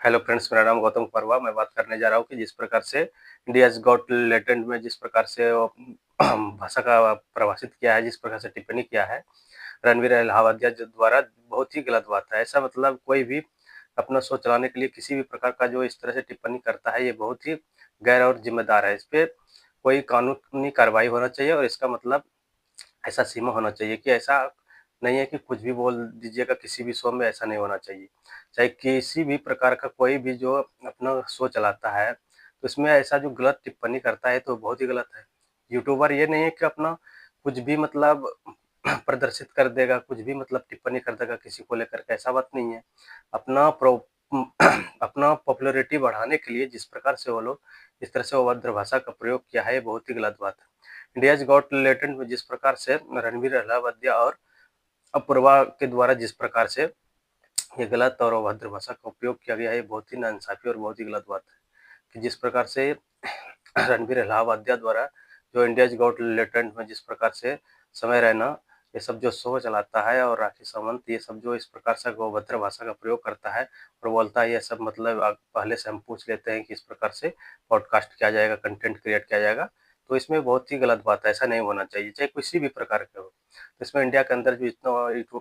Hello friends, मेरा नाम गौतम परवा। मैं बात करने जा रहा हूँ कि जिस प्रकार से इंडियाज़ गॉट टैलेंट में जिस प्रकार से वो भाषा का परिभाषित किया है, जिस प्रकार से टिप्पणी किया है रणवीर इलाहाबादिया जो द्वारा, बहुत ही गलत बात है। ऐसा मतलब कोई भी अपना शो चलाने के लिए किसी भी प्रकार का जो इस तरह से टिप्पणी करता है, ये बहुत ही गैर और ज़िम्मेदार है। इस पे कोई कानूनी कार्रवाई होना चाहिए और इसका मतलब ऐसा सीमा होना चाहिए कि ऐसा नहीं है कि कुछ भी बोल दीजिएगा किसी भी शो में, ऐसा नहीं होना चाहिए। चाहे किसी भी प्रकार का कोई भी जो अपना शो चलाता है, तो इसमें ऐसा जो गलत टिप्पणी करता है तो बहुत ही गलत है। यूट्यूबर ये नहीं है कि अपना कुछ भी मतलब प्रदर्शित कर देगा, कुछ भी मतलब टिप्पणी कर देगा किसी को लेकर के, ऐसा बात नहीं है। अपना अपना पॉपुलैरिटी बढ़ाने के लिए जिस प्रकार से वो लोग इस तरह से अभद्र भाषा का प्रयोग किया है, ये बहुत ही गलत बात है। इंडियाज़ गॉट टैलेंट में जिस प्रकार से रणवीर अहलावलिया और अपूर्वा के द्वारा जिस प्रकार से ये गलत और अभद्र भाषा का उपयोग किया गया है, ये बहुत ही नाइंसाफ़ी और बहुत ही गलत बात है कि जिस प्रकार से रणवीर अहलावलिया द्वारा जो इंडियाज़ गॉट टैलेंट में जिस प्रकार से समय रैना ये सब जो शो चलाता है और राखी सावंत ये सब जो इस प्रकार से अभद्र भाषा का प्रयोग करता है और बोलता है ये सब मतलब पहले से हम पूछ लेते हैं कि इस प्रकार से पॉडकास्ट किया जाएगा, कंटेंट क्रिएट किया जाएगा, तो इसमें बहुत ही गलत बात है, ऐसा नहीं होना चाहिए, चाहे किसी भी प्रकार के हो। तो इसमें इंडिया के अंदर जो इतना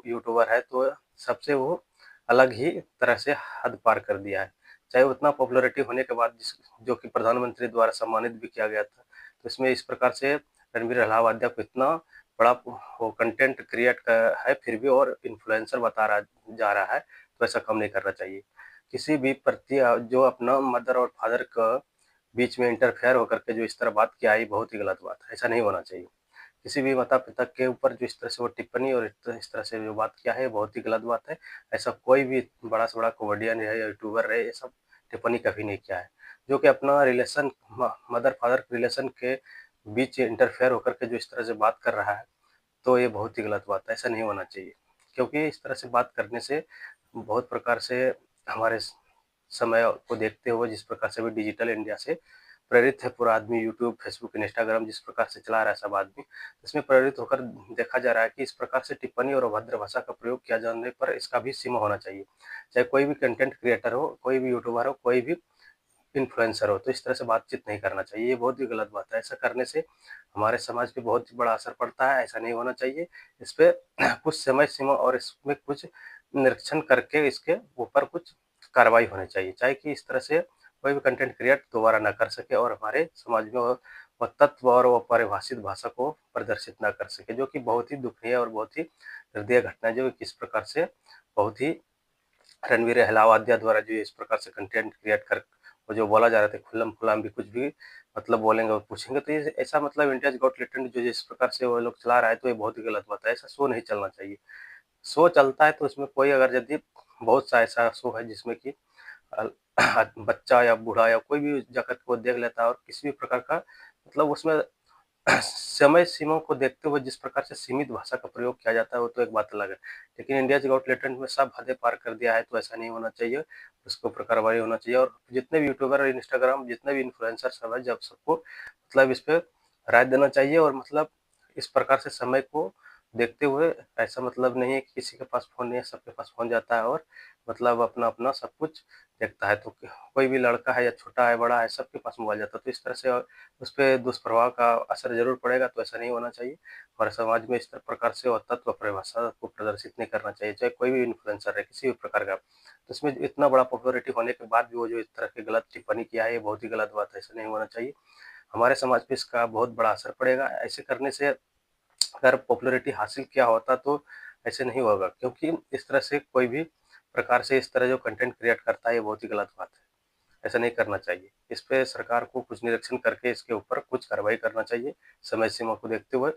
यूट्यूबर है, तो सबसे वो अलग ही तरह से हद पार कर दिया है। चाहे उतना पॉपुलैरिटी होने के बाद जो कि प्रधानमंत्री द्वारा सम्मानित भी किया गया था, तो इसमें इस प्रकार से रणवीर अहलावालिया को इतना बड़ा वो कंटेंट क्रिएट है, फिर भी और इन्फ्लुएंसर बता रहा जा रहा है, तो ऐसा कम नहीं करना चाहिए। किसी भी प्रति जो अपना मदर और फादर का बीच में इंटरफेयर होकर के जो इस तरह बात किया है, ये बहुत ही गलत बात है, ऐसा नहीं होना चाहिए। किसी भी माता-पिता के ऊपर जो इस तरह से वो टिप्पणी और इस तरह से जो बात किया है, बहुत ही गलत बात है। ऐसा कोई भी बड़ा से बड़ा कॉमेडियन है या यूट्यूबर है, ये सब टिप्पणी कभी नहीं किया है। जो कि अपना रिलेशन मदर-फादर रिलेशन के बीच इंटरफेयर होकर के जो इस तरह से बात कर रहा है, तो ये बहुत ही गलत बात है, ऐसा नहीं होना चाहिए। क्योंकि इस तरह से बात करने से बहुत प्रकार से हमारे समय को देखते हुए जिस प्रकार से अभी डिजिटल इंडिया से प्रेरित है पूरा आदमी, यूट्यूब, फेसबुक, इंस्टाग्राम जिस प्रकार से चला रहा है सब आदमी, इसमें प्रेरित होकर देखा जा रहा है कि इस प्रकार से टिप्पणी और अभद्र भाषा का प्रयोग किया जाने पर इसका भी सीमा होना चाहिए। चाहे कोई भी कंटेंट क्रिएटर हो, कोई भी यूट्यूबर हो, कोई भी इन्फ्लुएंसर हो, तो इस तरह से बातचीत नहीं करना चाहिए, ये बहुत ही गलत बात है। ऐसा करने से हमारे समाज पे बहुत ही बड़ा असर पड़ता है, ऐसा नहीं होना चाहिए। इस पे कुछ समय सीमा और इसमें कुछ निरीक्षण करके इसके ऊपर कुछ कार्रवाई होनी चाहिए, चाहे कि इस तरह से कोई भी कंटेंट क्रिएट दोबारा ना कर सके और हमारे समाज में वो तत्व और वो परिभाषित भाषा को प्रदर्शित ना कर सके, जो कि बहुत ही दुखनीय और बहुत ही हृदय घटना है, जो किस प्रकार से बहुत ही रणवीर अहलावालिया द्वारा जो इस प्रकार से कंटेंट क्रिएट कर वो जो बोला जा रहा था खुल्लम-खुल्ला भी कुछ भी मतलब बोलेंगे और पूछेंगे, तो ये ऐसा मतलब इंडियाज़ गॉट टैलेंट जो जिस प्रकार से वो लोग चला रहा है, तो ये बहुत ही गलत बात है, ऐसा शो नहीं चलना चाहिए। शो चलता है तो उसमें कोई अगर यदि बहुत सा ऐसा शो है जिसमें कि अ, बच्चा या बूढ़ा या कोई भी जाकर के वो देख लेता है और किसी भी प्रकार का मतलब उसमें समय सीमा को देखते हुए जिस प्रकार से सीमित भाषा का प्रयोग किया जाता है, वो तो एक बात अलग है। लेकिन इंडियाज़ गॉट टैलेंट में सब हदें पार कर दिया है, तो ऐसा नहीं होना चाहिए। उसके ऊपर कार्रवाई होना चाहिए और जितने भी यूट्यूबर और इंस्टाग्राम जितने भी इन्फ्लुएंसर सब है, जब सबको मतलब इस पे राय देना चाहिए और मतलब इस प्रकार से समय को देखते हुए ऐसा मतलब नहीं है कि किसी के पास फ़ोन नहीं है, सबके पास फ़ोन जाता है और मतलब अपना-अपना सब कुछ देखता है। तो कोई भी लड़का है या छोटा है, बड़ा है, सबके पास मोबाइल जाता है। तो इस तरह से उसपे दुष्प्रभाव का असर ज़रूर पड़ेगा, तो ऐसा नहीं होना चाहिए। हमारे समाज में इस प्रकार से वो तत्व परिभाषा को प्रदर्शित नहीं करना चाहिए, चाहे कोई भी इन्फ्लुएंसर है, किसी भी प्रकार का। तो इसमें इतना बड़ा पॉपुलैरिटी होने के बाद भी वो जो इस तरह की गलत टिप्पणी किया है, ये बहुत ही गलत बात है, ऐसा नहीं होना चाहिए। हमारे समाज पे इसका बहुत बड़ा असर पड़ेगा। ऐसे करने से अगर पॉपुलैरिटी हासिल किया होता तो ऐसे नहीं होगा, क्योंकि इस तरह से कोई भी प्रकार से इस तरह जो कंटेंट क्रिएट करता है, ये बहुत ही गलत बात है। ऐसा नहीं करना चाहिए। इस पे सरकार को कुछ निरीक्षण करके इसके ऊपर कुछ कार्रवाई करना चाहिए, समय सीमा को देखते हुए।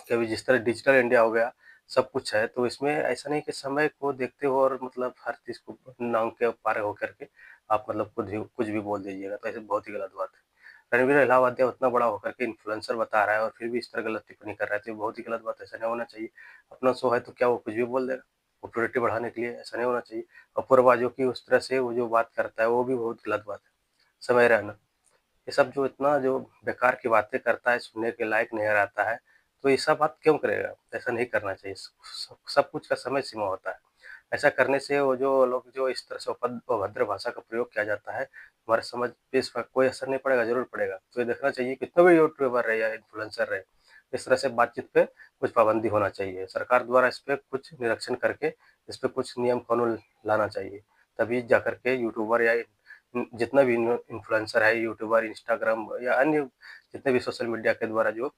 कि अभी जिस तरह डिजिटल इंडिया हो गया, सब कुछ है, तो इसमें ऐसा नहीं कि समय को देखते हो और मतलब हर चीज़ को नांग के पार हो करके आप मतलब कुछ भी बोल दीजिएगा, तो ऐसे बहुत ही गलत बात है। रणवीर अहलावालिया उतना बड़ा होकर के इन्फ्लुएंसर बता रहा है और फिर भी इस तरह गलत टिप्पणी कर रहा है, तो ये बहुत ही गलत बात है, ऐसा नहीं होना चाहिए। अपना शो है तो क्या वो कुछ भी बोल देगा? पॉपुलैरिटी बढ़ाने के लिए, ऐसा नहीं होना चाहिए। अपूर्वा जो कि उस तरह से वो जो बात करता है, वो भी बहुत गलत बात है। समय रहना, ये सब जो इतना जो बेकार की बातें करता है, सुनने के लायक नहीं रहता है, तो ऐसा बात क्यों करेगा? ऐसा नहीं करना चाहिए। सब सब कुछ का समय सीमा होता है। ऐसा करने से वो जो लोग जो इस तरह से अभद्र भाषा का प्रयोग किया जाता है, हमारे समाज पे इस पर कोई असर नहीं पड़ेगा, ज़रूर पड़ेगा। तो ये देखना चाहिए कितना भी यूट्यूबर रहे या इन्फ्लुएंसर रहे, इस तरह से बातचीत पे कुछ पाबंदी होना चाहिए। सरकार द्वारा इस पे कुछ निरीक्षण करके इस पे कुछ नियम कानून लाना चाहिए। तभी जाकर के यूट्यूबर या जितना भी इन्फ्लुएंसर है, यूट्यूबर, इंस्टाग्राम या अन्य जितने भी सोशल मीडिया के द्वारा जो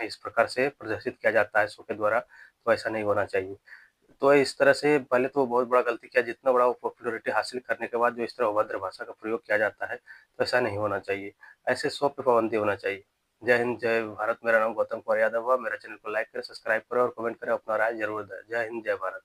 इस प्रकार से प्रदर्शित किया जाता है शो के द्वारा, तो ऐसा नहीं होना चाहिए। तो इस तरह से पहले तो बहुत बड़ा गलती किया, जितना बड़ा वो पॉपुलैरिटी हासिल करने के बाद जो इस तरह अभद्र भाषा का प्रयोग किया जाता है, तो ऐसा नहीं होना चाहिए। ऐसे शो पे पाबंदी होना चाहिए। जय हिंद, जय भारत। मेरा नाम गौतम कुमार यादव हुआ। मेरा चैनल को लाइक करें, सब्सक्राइब करें और कमेंट करें, अपना राय ज़रूर दें। जय हिंद, जय भारत।